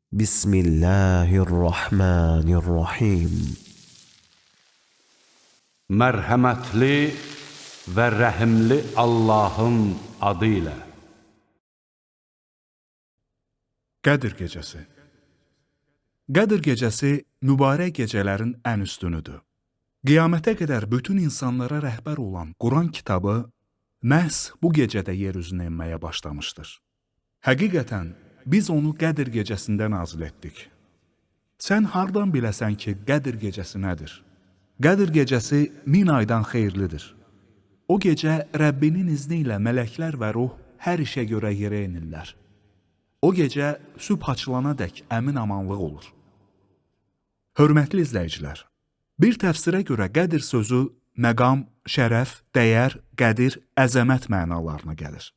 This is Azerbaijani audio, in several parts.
Bismillahirrahmanirrahim. Mərhəmətli və rəhimli Allahın adı ilə. Qədir gecəsi. Qədir gecəsi mübarək gecələrin ən üstünüdür. Qiyamətə qədər bütün insanlara rəhbər olan Quran kitabı məhz bu gecədə yer üzünə enməyə başlamışdır. Həqiqətən, biz onu Qədir gecəsində nazil etdik. Sən hardan biləsən ki, Qədir gecəsi nədir? Qədir gecəsi 1000 aydan xeyirlidir. O gecə Rəbbinin izni ilə mələklər və ruh hər işə görə yerə enirlər. O gecə sübh açılana dək əmin-amanlıq olur. Hörmətli izləyicilər, bir təfsirə görə Qədir sözü məqam, şərəf, dəyər, qədir, əzəmət mənalarına gəlir.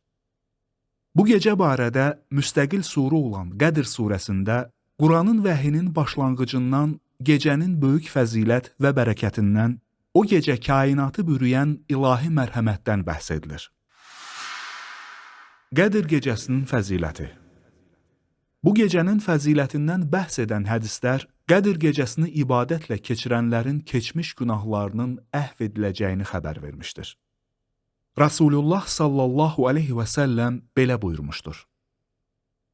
Bu gecə barədə müstəqil surə olan Qədir surəsində Quranın vəhinin başlanğıcından, gecənin böyük fəzilət və bərəkətindən, o gecə kainatı bürüyən ilahi mərhəmətdən bəhs edilir. Qədir gecəsinin fəziləti. Bu gecənin fəzilətindən bəhs edən hədislər Qədir gecəsini ibadətlə keçirənlərin keçmiş günahlarının əhv ediləcəyini xəbər vermişdir. Rasulullah sallallahu aleyhi və səlləm belə buyurmuşdur.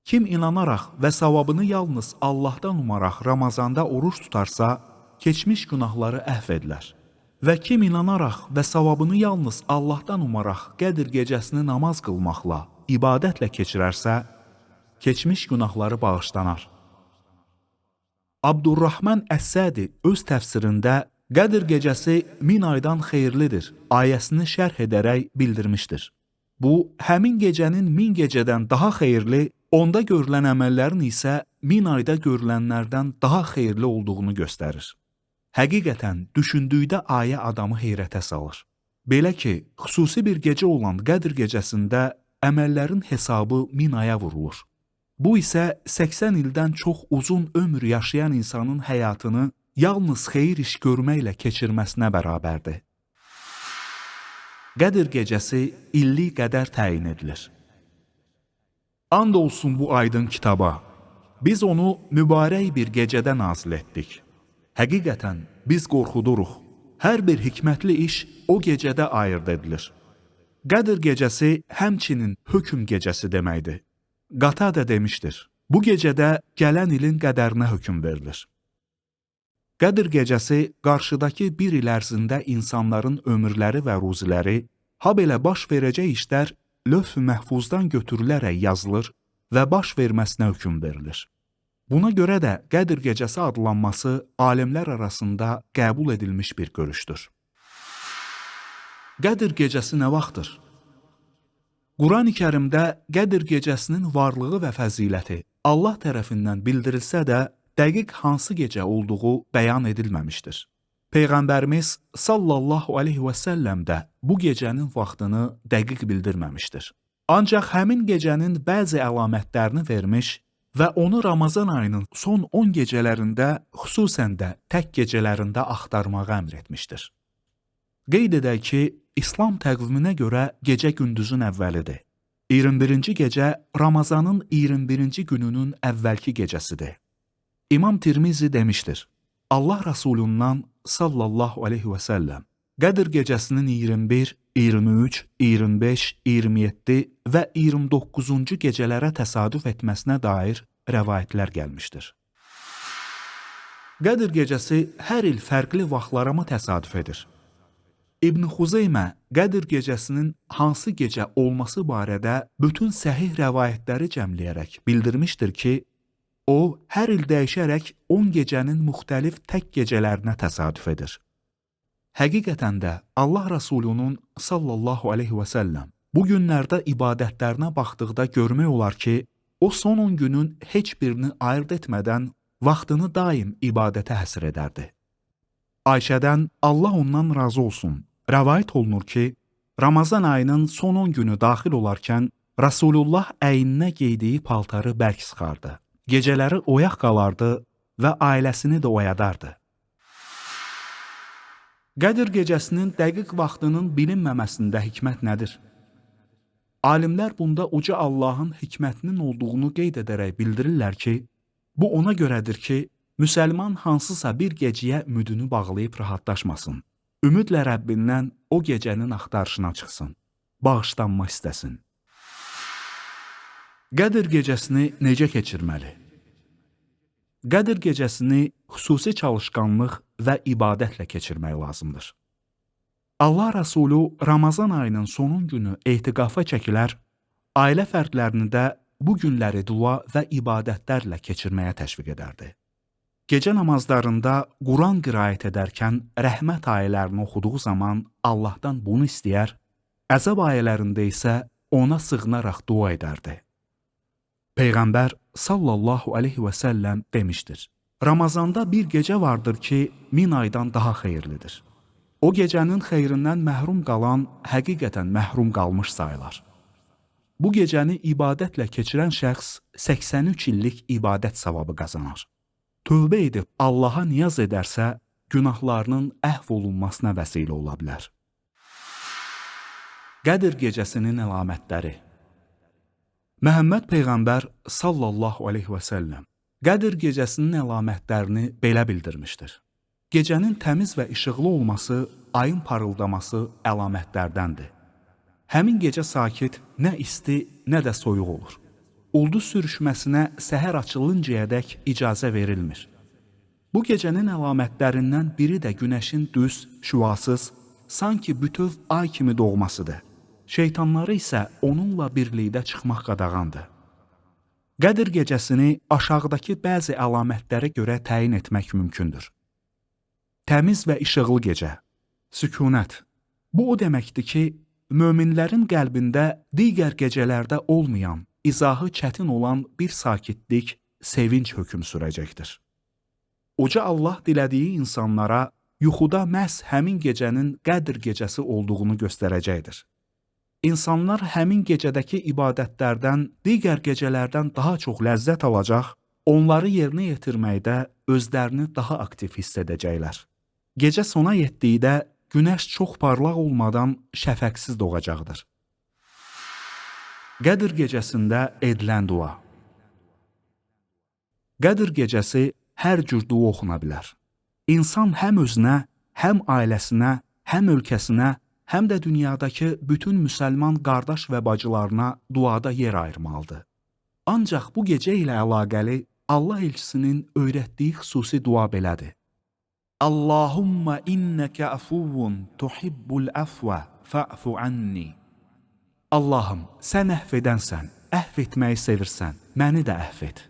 Kim inanaraq və savabını yalnız Allahdan umaraq Ramazanda oruç tutarsa, keçmiş günahları əhv edilər. Və kim inanaraq və savabını yalnız Allahdan umaraq Qədir gecəsini namaz qılmaqla, ibadətlə keçirərsə, keçmiş günahları bağışlanar. Abdurrahman Əs-Sədi öz təfsirində Qədir gecəsi 1000 aydan xeyirlidir ayəsini şərh edərək bildirmişdir. Bu, həmin gecənin 1000 gecədən daha xeyirli, onda görülən əməllərin isə 1000 ayda görülənlərdən daha xeyirli olduğunu göstərir. Həqiqətən, düşündükdə ayə adamı heyrətə salır. Belə ki, xüsusi bir gecə olan Qədir gecəsində əməllərin hesabı 1000 aya vurulur. Bu isə 80 ildən çox uzun ömür yaşayan insanın həyatını yalnız xeyir iş görməklə keçirməsinə bərabərdir. Qədir gecəsi illik qədər təyin edilir. And olsun bu aydın kitaba, biz onu mübarək bir gecədə nazil etdik. Həqiqətən, biz qorxuduruq. Hər bir hikmətli iş o gecədə ayırd edilir. Qədir gecəsi həmçinin hökm gecəsi deməkdir. Qatada demişdir, bu gecədə gələn ilin qədərinə hökm verilir. Qədir gecəsi qarşıdakı bir il ərzində insanların ömürləri və ruziləri, ha belə baş verəcək işlər lövh-i məhfuzdan götürülərək yazılır və baş verməsinə hökm verilir. Buna görə də Qədir gecəsi adlanması alimlər arasında qəbul edilmiş bir görüşdür. Qədir gecəsi nə vaxtdır? Quran-ı Kərimdə Qədir gecəsinin varlığı və fəziləti Allah tərəfindən bildirilsə də, dəqiq hansı gecə olduğu bəyan edilməmişdir. Peyğəmbərimiz sallallahu aleyhi və səlləm də bu gecənin vaxtını dəqiq bildirməmişdir. Ancaq həmin gecənin bəzi əlamətlərini vermiş və onu Ramazan ayının son 10 gecələrində, xüsusən də tək gecələrində axtarmağı əmr etmişdir. Qeyd edək ki, İslam təqviminə görə gecə gündüzün əvvəlidir. 21-ci gecə Ramazanın 21-ci gününün əvvəlki gecəsidir. İmam Tirmizi demişdir, Allah Rasulundan sallallahu aleyhi və səlləm Qədir gecəsinin 21, 23, 25, 27 və 29-cu gecələrə təsadüf etməsinə dair rəvayətlər gəlmişdir. Qədir gecəsi hər il fərqli vaxtlara mı təsadüf edir? İbn Xuzeymə Qədir gecəsinin hansı gecə olması barədə bütün səhih rəvayətləri cəmləyərək bildirmişdir ki, o, hər il dəyişərək 10 gecənin müxtəlif tək gecələrinə təsadüf edir. Həqiqətən də Allah Rasulunun sallallahu aleyhi və səlləm bu günlərdə ibadətlərinə baxdıqda görmək olar ki, o son 10 günün heç birini ayırt etmədən vaxtını daim ibadətə həsr edərdi. Ayşədən Allah ondan razı olsun, rəvayət olunur ki, Ramazan ayının son 10 günü daxil olarkən Rasulullah əyninə geydiyi paltarı bərk sıxardı. Gecələri oyaq qalardı və ailəsini də oyadardı. Qədir gecəsinin dəqiq vaxtının bilinməməsində hikmət nədir? Alimlər bunda uca Allahın hikmətinin olduğunu qeyd edərək bildirirlər ki, Bu ona görədir ki, müsəlman hansısa bir gecəyə ümidini bağlayıb rahatlaşmasın. Ümidlə Rəbbindən o gecənin axtarışına çıxsın. Bağışlanma istəsin. Qədr gecəsini necə keçirməli? Qədr gecəsini xüsusi çalışqanlıq və ibadətlə keçirmək lazımdır. Allah Rəsulü Ramazan ayının sonun günü etiqafa çəkilər, ailə fərdlərini də bu günləri dua və ibadətlərlə keçirməyə təşviq edərdi. Gecə namazlarında Quran qiraət edərkən rəhmət ayələrini oxuduğu zaman Allahdan bunu istəyər, əzab ayələrində isə ona sığınaraq dua edərdi. Peyğəmbər sallallahu aleyhi və səlləm demişdir: Ramazanda bir gecə vardır ki, 1000 aydan daha xeyirlidir. O gecənin xeyrindən məhrum qalan həqiqətən məhrum qalmış sayılar. Bu gecəni ibadətlə keçirən şəxs 83 illik ibadət savabı qazanar. Tövbə edib Allaha niyaz edərsə, günahlarının əhv olunmasına vəsilə ola bilər. Qədr gecəsinin əlamətləri. Məhəmməd Peyğəmbər sallallahu aleyhi və səlləm Qədr gecəsinin əlamətlərini belə bildirmişdir. Gecənin təmiz və işıqlı olması, ayın parıldaması əlamətlərdəndir. Həmin gecə sakit, nə isti, nə də soyuq olur. Ulduz sürüşməsinə səhər açılıncayadək icazə verilmir. Bu gecənin əlamətlərindən biri də günəşin düz, şüasız, sanki bütöv ay kimi doğmasıdır. Şeytanları isə onunla birlikdə çıxmaq qadağandır. Qədr gecəsini aşağıdakı bəzi əlamətlərə görə təyin etmək mümkündür. Təmiz və işıqlı gecə, sükunət. Bu o deməkdir ki, möminlərin qəlbində digər gecələrdə olmayan, izahı çətin olan bir sakitlik, sevinç hökm sürəcəkdir. Uca Allah dilədiyi insanlara yuxuda məhz həmin gecənin Qədr gecəsi olduğunu göstərəcəkdir. İnsanlar həmin gecədəki ibadətlərdən digər gecələrdən daha çox ləzzət alacaq, onları yerinə yetirməkdə özlərini daha aktiv hiss edəcəklər. Gecə sona yetdikdə günəş çox parlaq olmadan şəfəqsiz doğacaqdır. Qədr gecəsində edilən dua. Qədr gecəsi hər cür dua oxuna bilər. İnsan həm özünə, həm ailəsinə, həm ölkəsinə, həm də dünyadakı bütün müsəlman qardaş və bacılarına duada yer ayırmalıdır. Ancaq bu gecə ilə əlaqəli Allah elçisinin öyrətdiyi xüsusi dua belədir. Allahumma inneke afuvun tuhibbul afwa fa'fu anni. Allahım, sən əhv edənsən, əhv etməyi sevirsən, məni də əhv et.